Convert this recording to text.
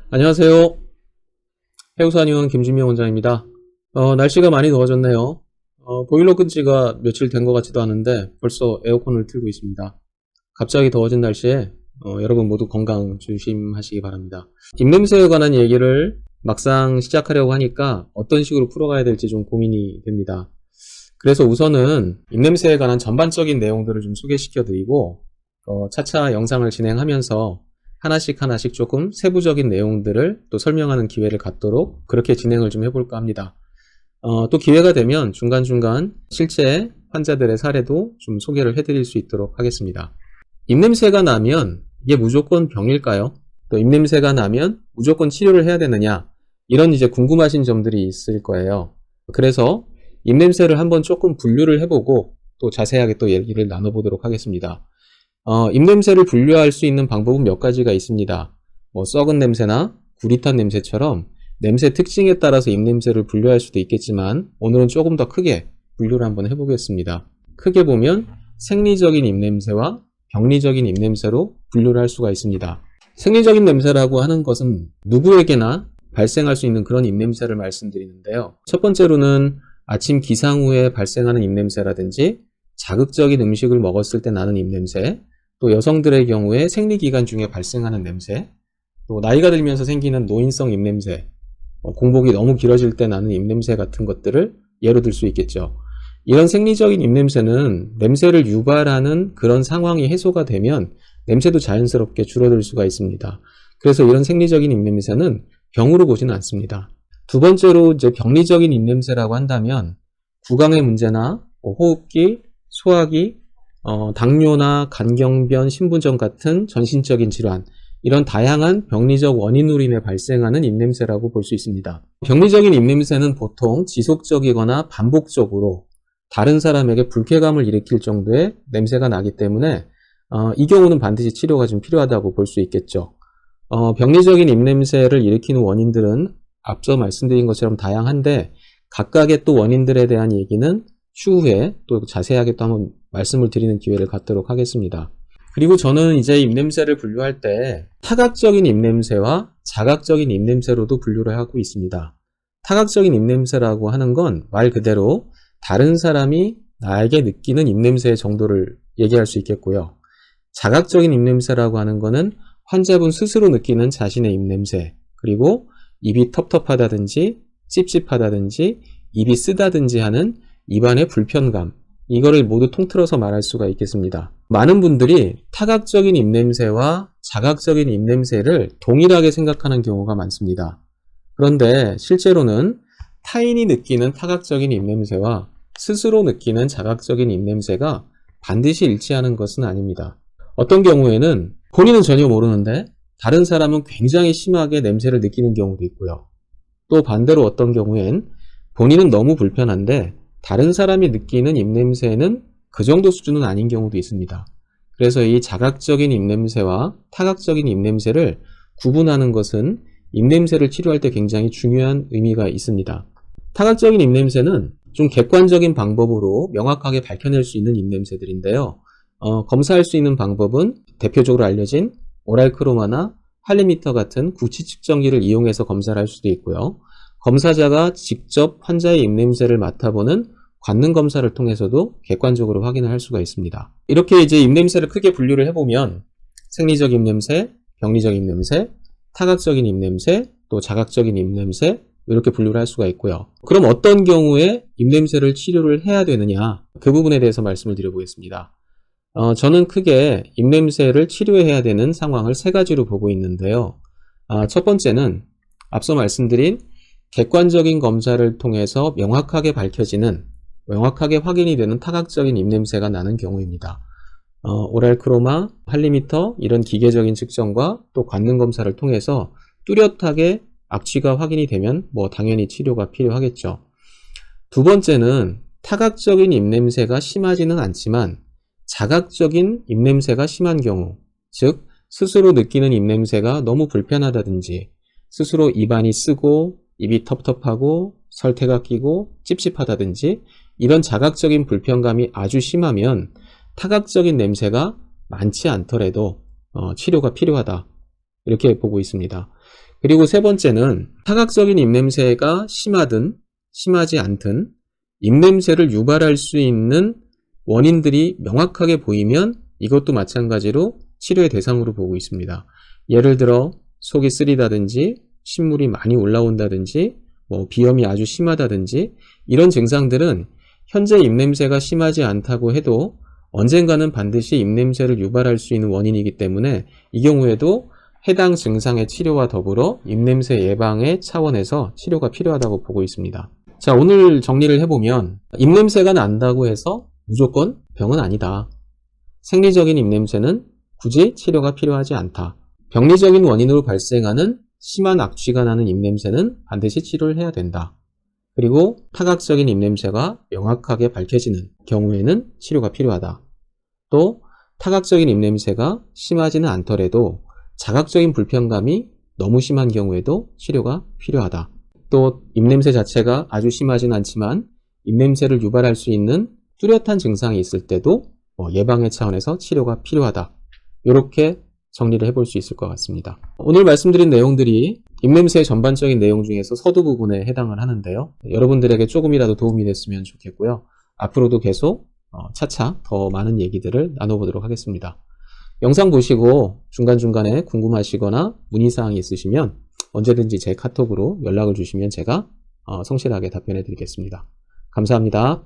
안녕하세요. 해우산의원 김진명 원장입니다. 날씨가 많이 더워졌네요. 보일러 끈 지가 며칠 된 것 같지도 않은데 벌써 에어컨을 틀고 있습니다. 갑자기 더워진 날씨에 여러분 모두 건강 조심하시기 바랍니다. 입냄새에 관한 얘기를 막상 시작하려고 하니까 어떤 식으로 풀어가야 될지 좀 고민이 됩니다. 그래서 우선은 입냄새에 관한 전반적인 내용들을 좀 소개시켜 드리고 차차 영상을 진행하면서 하나씩 조금 세부적인 내용들을 또 설명하는 기회를 갖도록 그렇게 진행을 좀 해볼까 합니다. 또 기회가 되면 중간중간 실제 환자들의 사례도 좀 소개를 해드릴 수 있도록 하겠습니다. 입냄새가 나면 이게 무조건 병일까요? 또 입냄새가 나면 무조건 치료를 해야 되느냐? 이런 이제 궁금하신 점들이 있을 거예요. 그래서 입냄새를 한번 조금 분류를 해보고 또 자세하게 또 얘기를 나눠보도록 하겠습니다. 입냄새를 분류할 수 있는 방법은 몇 가지가 있습니다. 썩은 냄새나 구릿한 냄새처럼 냄새 특징에 따라서 입냄새를 분류할 수도 있겠지만 오늘은 조금 더 크게 분류를 한번 해보겠습니다. 크게 보면 생리적인 입냄새와 병리적인 입냄새로 분류를 할 수가 있습니다. 생리적인 냄새라고 하는 것은 누구에게나 발생할 수 있는 그런 입냄새를 말씀드리는데요. 첫 번째로는 아침 기상 후에 발생하는 입냄새라든지 자극적인 음식을 먹었을 때 나는 입냄새, 또 여성들의 경우에 생리기간 중에 발생하는 냄새, 또 나이가 들면서 생기는 노인성 입냄새, 공복이 너무 길어질 때 나는 입냄새 같은 것들을 예로 들 수 있겠죠. 이런 생리적인 입냄새는 냄새를 유발하는 그런 상황이 해소가 되면 냄새도 자연스럽게 줄어들 수가 있습니다. 그래서 이런 생리적인 입냄새는 병으로 보지는 않습니다. 두 번째로 이제 병리적인 입냄새라고 한다면 구강의 문제나 호흡기, 소화기, 당뇨나 간경변, 신부전 같은 전신적인 질환, 이런 다양한 병리적 원인으로 인해 발생하는 입냄새라고 볼 수 있습니다. 병리적인 입냄새는 보통 지속적이거나 반복적으로 다른 사람에게 불쾌감을 일으킬 정도의 냄새가 나기 때문에 이 경우는 반드시 치료가 좀 필요하다고 볼 수 있겠죠. 병리적인 입냄새를 일으키는 원인들은 앞서 말씀드린 것처럼 다양한데 각각의 또 원인들에 대한 얘기는 추후에 또 자세하게 또 한번 말씀을 드리는 기회를 갖도록 하겠습니다. 그리고 저는 이제 입냄새를 분류할 때 타각적인 입냄새와 자각적인 입냄새로도 분류를 하고 있습니다. 타각적인 입냄새라고 하는 건 말 그대로 다른 사람이 나에게 느끼는 입냄새의 정도를 얘기할 수 있겠고요. 자각적인 입냄새라고 하는 거는 환자분 스스로 느끼는 자신의 입냄새, 그리고 입이 텁텁하다든지 찝찝하다든지 입이 쓰다든지 하는 입안의 불편감, 이거를 모두 통틀어서 말할 수가 있겠습니다. 많은 분들이 타각적인 입냄새와 자각적인 입냄새를 동일하게 생각하는 경우가 많습니다. 그런데 실제로는 타인이 느끼는 타각적인 입냄새와 스스로 느끼는 자각적인 입냄새가 반드시 일치하는 것은 아닙니다. 어떤 경우에는 본인은 전혀 모르는데 다른 사람은 굉장히 심하게 냄새를 느끼는 경우도 있고요. 또 반대로 어떤 경우엔 본인은 너무 불편한데 다른 사람이 느끼는 입냄새는 그 정도 수준은 아닌 경우도 있습니다. 그래서 이 자각적인 입냄새와 타각적인 입냄새를 구분하는 것은 입냄새를 치료할 때 굉장히 중요한 의미가 있습니다. 타각적인 입냄새는 좀 객관적인 방법으로 명확하게 밝혀낼 수 있는 입냄새들인데요. 검사할 수 있는 방법은 대표적으로 알려진 오랄크로마나 할리미터 같은 구취 측정기를 이용해서 검사를 할 수도 있고요. 검사자가 직접 환자의 입냄새를 맡아보는 관능 검사를 통해서도 객관적으로 확인을 할 수가 있습니다. 이렇게 이제 입냄새를 크게 분류를 해보면 생리적 입냄새, 병리적 입냄새, 타각적인 입냄새, 또 자각적인 입냄새, 이렇게 분류를 할 수가 있고요. 그럼 어떤 경우에 입냄새를 치료를 해야 되느냐, 그 부분에 대해서 말씀을 드려보겠습니다. 저는 크게 입냄새를 치료해야 되는 상황을 세 가지로 보고 있는데요. 첫 번째는 앞서 말씀드린 객관적인 검사를 통해서 명확하게 밝혀지는, 명확하게 확인이 되는 타각적인 입냄새가 나는 경우입니다. 오랄크로마, 할리미터 이런 기계적인 측정과 또 관능 검사를 통해서 뚜렷하게 악취가 확인이 되면 당연히 치료가 필요하겠죠. 두 번째는 타각적인 입냄새가 심하지는 않지만 자각적인 입냄새가 심한 경우, 즉 스스로 느끼는 입냄새가 너무 불편하다든지 스스로 입안이 쓰고 입이 텁텁하고 설태가 끼고 찝찝하다든지 이런 자각적인 불편감이 아주 심하면 타각적인 냄새가 많지 않더라도 치료가 필요하다, 이렇게 보고 있습니다. 그리고 세 번째는 타각적인 입냄새가 심하든 심하지 않든 입냄새를 유발할 수 있는 원인들이 명확하게 보이면 이것도 마찬가지로 치료의 대상으로 보고 있습니다. 예를 들어 속이 쓰리다든지 신물이 많이 올라온다든지 비염이 아주 심하다든지 이런 증상들은 현재 입냄새가 심하지 않다고 해도 언젠가는 반드시 입냄새를 유발할 수 있는 원인이기 때문에 이 경우에도 해당 증상의 치료와 더불어 입냄새 예방의 차원에서 치료가 필요하다고 보고 있습니다. 자, 오늘 정리를 해보면 입냄새가 난다고 해서 무조건 병은 아니다. 생리적인 입냄새는 굳이 치료가 필요하지 않다. 병리적인 원인으로 발생하는 심한 악취가 나는 입냄새는 반드시 치료를 해야 된다. 그리고 타각적인 입냄새가 명확하게 밝혀지는 경우에는 치료가 필요하다. 또 타각적인 입냄새가 심하지는 않더라도 자각적인 불편감이 너무 심한 경우에도 치료가 필요하다. 또 입냄새 자체가 아주 심하진 않지만 입냄새를 유발할 수 있는 뚜렷한 증상이 있을 때도 예방의 차원에서 치료가 필요하다. 이렇게 정리를 해볼 수 있을 것 같습니다. 오늘 말씀드린 내용들이 입냄새의 전반적인 내용 중에서 서두 부분에 해당을 하는데요. 여러분들에게 조금이라도 도움이 됐으면 좋겠고요. 앞으로도 계속 차차 더 많은 얘기들을 나눠보도록 하겠습니다. 영상 보시고 중간중간에 궁금하시거나 문의사항이 있으시면 언제든지 제 카톡으로 연락을 주시면 제가 성실하게 답변해 드리겠습니다. 감사합니다.